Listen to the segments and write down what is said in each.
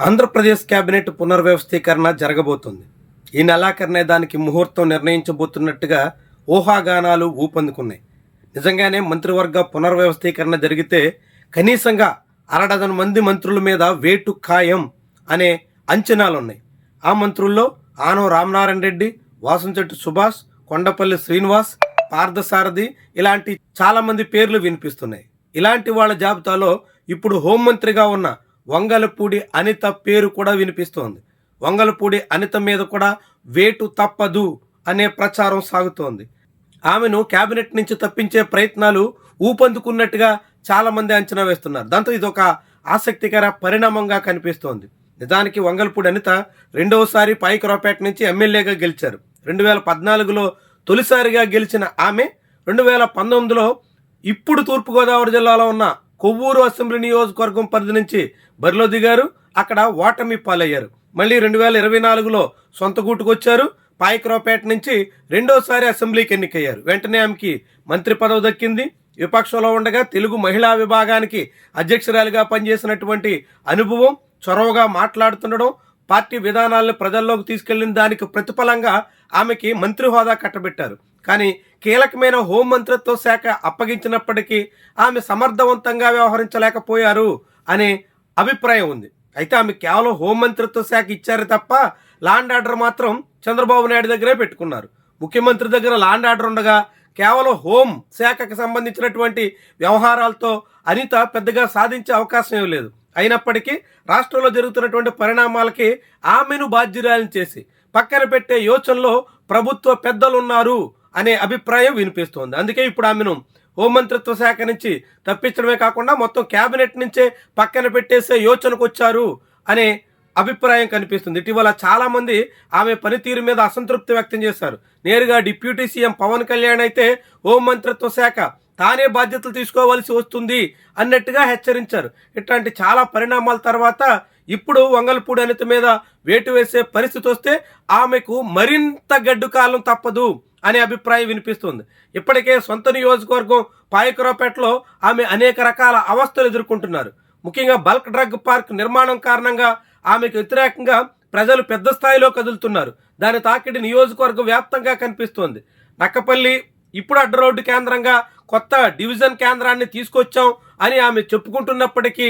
Andhra Pradesh cabinet పునర్వ్యవస్థీకరణ జరగబోతుంది. ఈ నెలాఖరునే దానికి ముహూర్తం నిర్ణయించబోతున్నట్టుగా ఊహాగానాలు ఊపందుకున్నాయి. నిజంగానే మంత్రివర్గ పునర్వ్యవస్థీకరణ జరిగితే కనీసంగా 1/2 మంది మంత్రుల మీద వేటు ఖాయం అనే అంచనాలున్నాయి. ఆ మంత్రుల్లో ఆనం రామనారాయణ రెడ్డి, వాసంశెట్టి సుభాష్, కొండపల్లి శ్రీనివాస్, పార్థసారథి ఇలాంటి చాలామంది పేర్లు వినిపిస్తున్నాయి. ఇలాంటి వాళ్ళ జాబితాలో ఇప్పుడు హోంమంత్రిగా ఉన్న వంగలపూడి అనిత పేరు కూడా వినిపిస్తోంది. వంగలపూడి అనిత మీద కూడా వేటు తప్పదు అనే ప్రచారం సాగుతోంది. ఆమెను కేబినెట్ నుంచి తప్పించే ప్రయత్నాలు ఊపందుకున్నట్టుగా చాలామంది అంచనా వేస్తున్నారు. దాంతో ఇది ఒక ఆసక్తికర పరిణామంగా కనిపిస్తోంది. నిజానికి వంగలపూడి అనిత రెండవసారి పాయకరావుపేట నుంచి ఎమ్మెల్యేగా గెలిచారు. 2014లో తొలిసారిగా గెలిచిన ఆమె 2019లో ఇప్పుడు తూర్పుగోదావరి జిల్లాలో ఉన్న కొవ్వూరు అసెంబ్లీ నియోజకవర్గం పరిధి నుంచి బరిలో దిగారు. అక్కడ ఓటమి పాలయ్యారు. మళ్ళీ 2024లో సొంత గూటుకు వచ్చారు. పాయకరావుపేట నుంచి రెండోసారి అసెంబ్లీకి ఎన్నికయ్యారు. వెంటనే ఆమెకి మంత్రి పదవి దక్కింది. విపక్షంలో ఉండగా తెలుగు మహిళా విభాగానికి అధ్యక్షురాలిగా పనిచేసినటువంటి అనుభవం, చొరవగా మాట్లాడుతుండడం, పార్టీ విధానాలను ప్రజల్లోకి తీసుకెళ్లిన దానికి ప్రతిఫలంగా ఆమెకి మంత్రి హోదా కట్టబెట్టారు. కానీ కీలకమైన హోంమంత్రిత్వ శాఖ అప్పగించినప్పటికీ ఆమె సమర్థవంతంగా వ్యవహరించలేకపోయారు అనే అభిప్రాయం ఉంది. అయితే ఆమె కేవలం హోంమంత్రిత్వ శాఖ ఇచ్చారు తప్ప లాండ్ ఆర్డర్ మాత్రం చంద్రబాబు నాయుడు దగ్గరే పెట్టుకున్నారు. ముఖ్యమంత్రి దగ్గర లాండ్ ఆర్డర్ ఉండగా కేవలం హోం శాఖకు సంబంధించినటువంటి వ్యవహారాలతో అనిత పెద్దగా సాధించే అవకాశం లేదు. అయినప్పటికీ రాష్ట్రంలో జరుగుతున్నటువంటి పరిణామాలకి ఆమెను బాధ్యురాలను చేసి పక్కన పెట్టే యోచనలో ప్రభుత్వ పెద్దలున్నారు అనే అభిప్రాయం వినిపిస్తోంది. అందుకే ఇప్పుడు ఆమెను హోంమంత్రిత్వ శాఖ నుంచి తప్పించడమే కాకుండా మొత్తం కేబినెట్ నుంచే పక్కన పెట్టేసే యోచనకు వచ్చారు అనే అభిప్రాయం కనిపిస్తుంది. ఇటీవల చాలామంది ఆమె పనితీరు మీద అసంతృప్తి వ్యక్తం చేశారు. నేరుగా డిప్యూటీ సీఎం పవన్ కళ్యాణ్ అయితే హోంమంత్రిత్వ శాఖ తానే బాధ్యతలు తీసుకోవాల్సి వస్తుంది అన్నట్టుగా హెచ్చరించారు. ఇట్లాంటి చాలా పరిణామాల తర్వాత ఇప్పుడు వంగలపూడి అనిత మీద వేటు వేసే పరిస్థితి వస్తే ఆమెకు మరింత గడ్డు కాలం తప్పదు అనే అభిప్రాయం వినిపిస్తుంది. ఇప్పటికే సొంత నియోజకవర్గం పాయకరావుపేటలో ఆమె అనేక రకాల అవస్థలు ఎదుర్కొంటున్నారు. ముఖ్యంగా బల్క్ డ్రగ్ పార్క్ నిర్మాణం కారణంగా ఆమెకు వ్యతిరేకంగా ప్రజలు పెద్ద స్థాయిలో కదులుతున్నారు. దాని తాకిడి నియోజకవర్గం వ్యాప్తంగా కనిపిస్తోంది. నక్కపల్లి ఇప్పుడు అడ్డ రోడ్డు కేంద్రంగా కొత్త డివిజన్ కేంద్రాన్ని తీసుకొచ్చాం అని ఆమె చెప్పుకుంటున్నప్పటికీ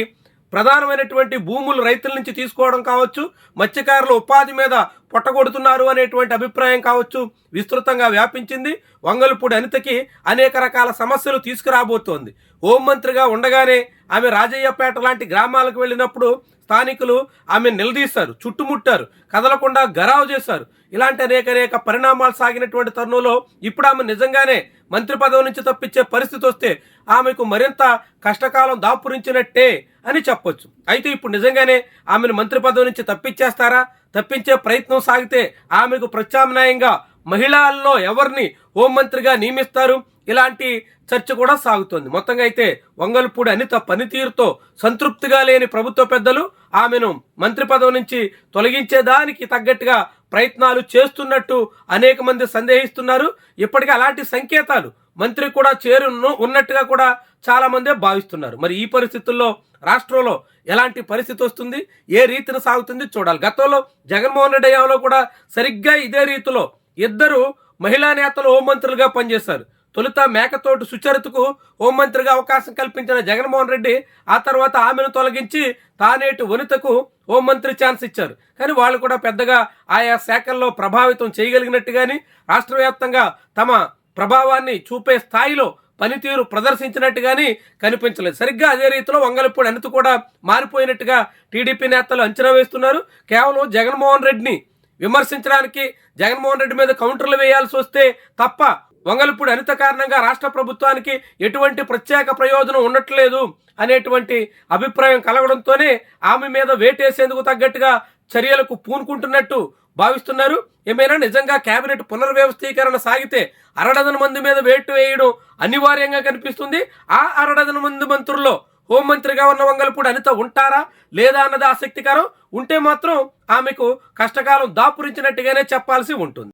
ప్రధానమైనటువంటి భూములు రైతుల నుంచి తీసుకోవడం కావచ్చు, మత్స్యకారుల ఉపాధి మీద పొట్టగొడుతున్నారు అనేటువంటి అభిప్రాయం కావచ్చు విస్తృతంగా వ్యాపించింది. వంగలపూడి అనితకి అనేక రకాల సమస్యలు తీసుకురాబోతోంది. హోంమంత్రిగా ఉండగానే ఆమె రాజయ్యపేట లాంటి గ్రామాలకు వెళ్ళినప్పుడు స్థానికులు ఆమె నిలదీశారు, చుట్టుముట్టారు, కదలకుండా గరావు చేశారు. ఇలాంటి అనేక పరిణామాలు సాగినటువంటి తరుణంలో ఇప్పుడు ఆమె నిజంగానే మంత్రి పదవి నుంచి తప్పించే పరిస్థితి వస్తే ఆమెకు మరింత కష్టకాలం దాపురించినట్టే అని చెప్పొచ్చు. అయితే ఇప్పుడు నిజంగానే ఆమెను మంత్రి పదవి నుంచి తప్పించేస్తారా? తప్పించే ప్రయత్నం సాగితే ఆమెకు ప్రత్యామ్నాయంగా మహిళల్లో ఎవరిని హోంమంత్రిగా నియమిస్తారు? ఇలాంటి చర్చ కూడా సాగుతోంది. మొత్తంగా అయితే వంగలపూడి అనిత పనితీరుతో సంతృప్తిగా లేని ప్రభుత్వ పెద్దలు ఆమెను మంత్రి పదవి నుంచి తొలగించేదానికి తగ్గట్టుగా ప్రయత్నాలు చేస్తున్నట్టు అనేక మంది సందేహిస్తున్నారు. ఇప్పటికీ అలాంటి సంకేతాలు మంత్రి కూడా ఉన్నట్టుగా కూడా చాలా మందే భావిస్తున్నారు. మరి ఈ పరిస్థితుల్లో రాష్ట్రంలో ఎలాంటి పరిస్థితి వస్తుంది, ఏ రీతిని సాగుతుంది చూడాలి. గతంలో జగన్మోహన్ రెడ్డి హయాంలో కూడా సరిగ్గా ఇదే రీతిలో 2 మహిళా నేతలు హోంమంత్రులుగా పనిచేశారు. తొలుత మేకతోటి సుచరితకు హోంమంత్రిగా అవకాశం కల్పించిన జగన్మోహన్ రెడ్డి ఆ తర్వాత ఆమెను తొలగించి తానేటి వనితకు హోంమంత్రి ఛాన్స్ ఇచ్చారు. కానీ వాళ్ళు కూడా పెద్దగా ఆయా శాఖల్లో ప్రభావితం చేయగలిగినట్టు కానీ రాష్ట్ర వ్యాప్తంగా తమ ప్రభావాన్ని చూపే స్థాయిలో పనితీరు ప్రదర్శించినట్టు కానీ కనిపించలేదు. సరిగ్గా అదే రీతిలో వంగలపూడి అనిత కూడా మారిపోయినట్టుగా టీడీపీ నేతలు అంచనా వేస్తున్నారు. కేవలం జగన్మోహన్ రెడ్డిని విమర్శించడానికి, జగన్మోహన్ రెడ్డి మీద కౌంటర్లు వేయాల్సి వస్తే తప్ప వంగలపూడి అనిత కారణంగా రాష్ట్ర ప్రభుత్వానికి ఎటువంటి ప్రత్యేక ప్రయోజనం ఉండట్లేదు అనేటువంటి అభిప్రాయం కలగడంతోనే ఆమె మీద వేటేసేందుకు తగ్గట్టుగా చర్యలకు పూనుకుంటున్నట్టు భావిస్తున్నారు. ఏమైనా నిజంగా కేబినెట్ పునర్వ్యవస్థీకరణ సాగితే 1/2 మంది మీద వేటు వేయడం అనివార్యంగా కనిపిస్తుంది. ఆ 1/2 మంది మంత్రుల్లో హోంమంత్రిగా ఉన్న వంగలపూడి అనిత ఉంటారా లేదా అన్నది ఆసక్తికరం. ఉంటే మాత్రం ఆమెకు కష్టకాలం దాపురించినట్టుగానే చెప్పాల్సి ఉంటుంది.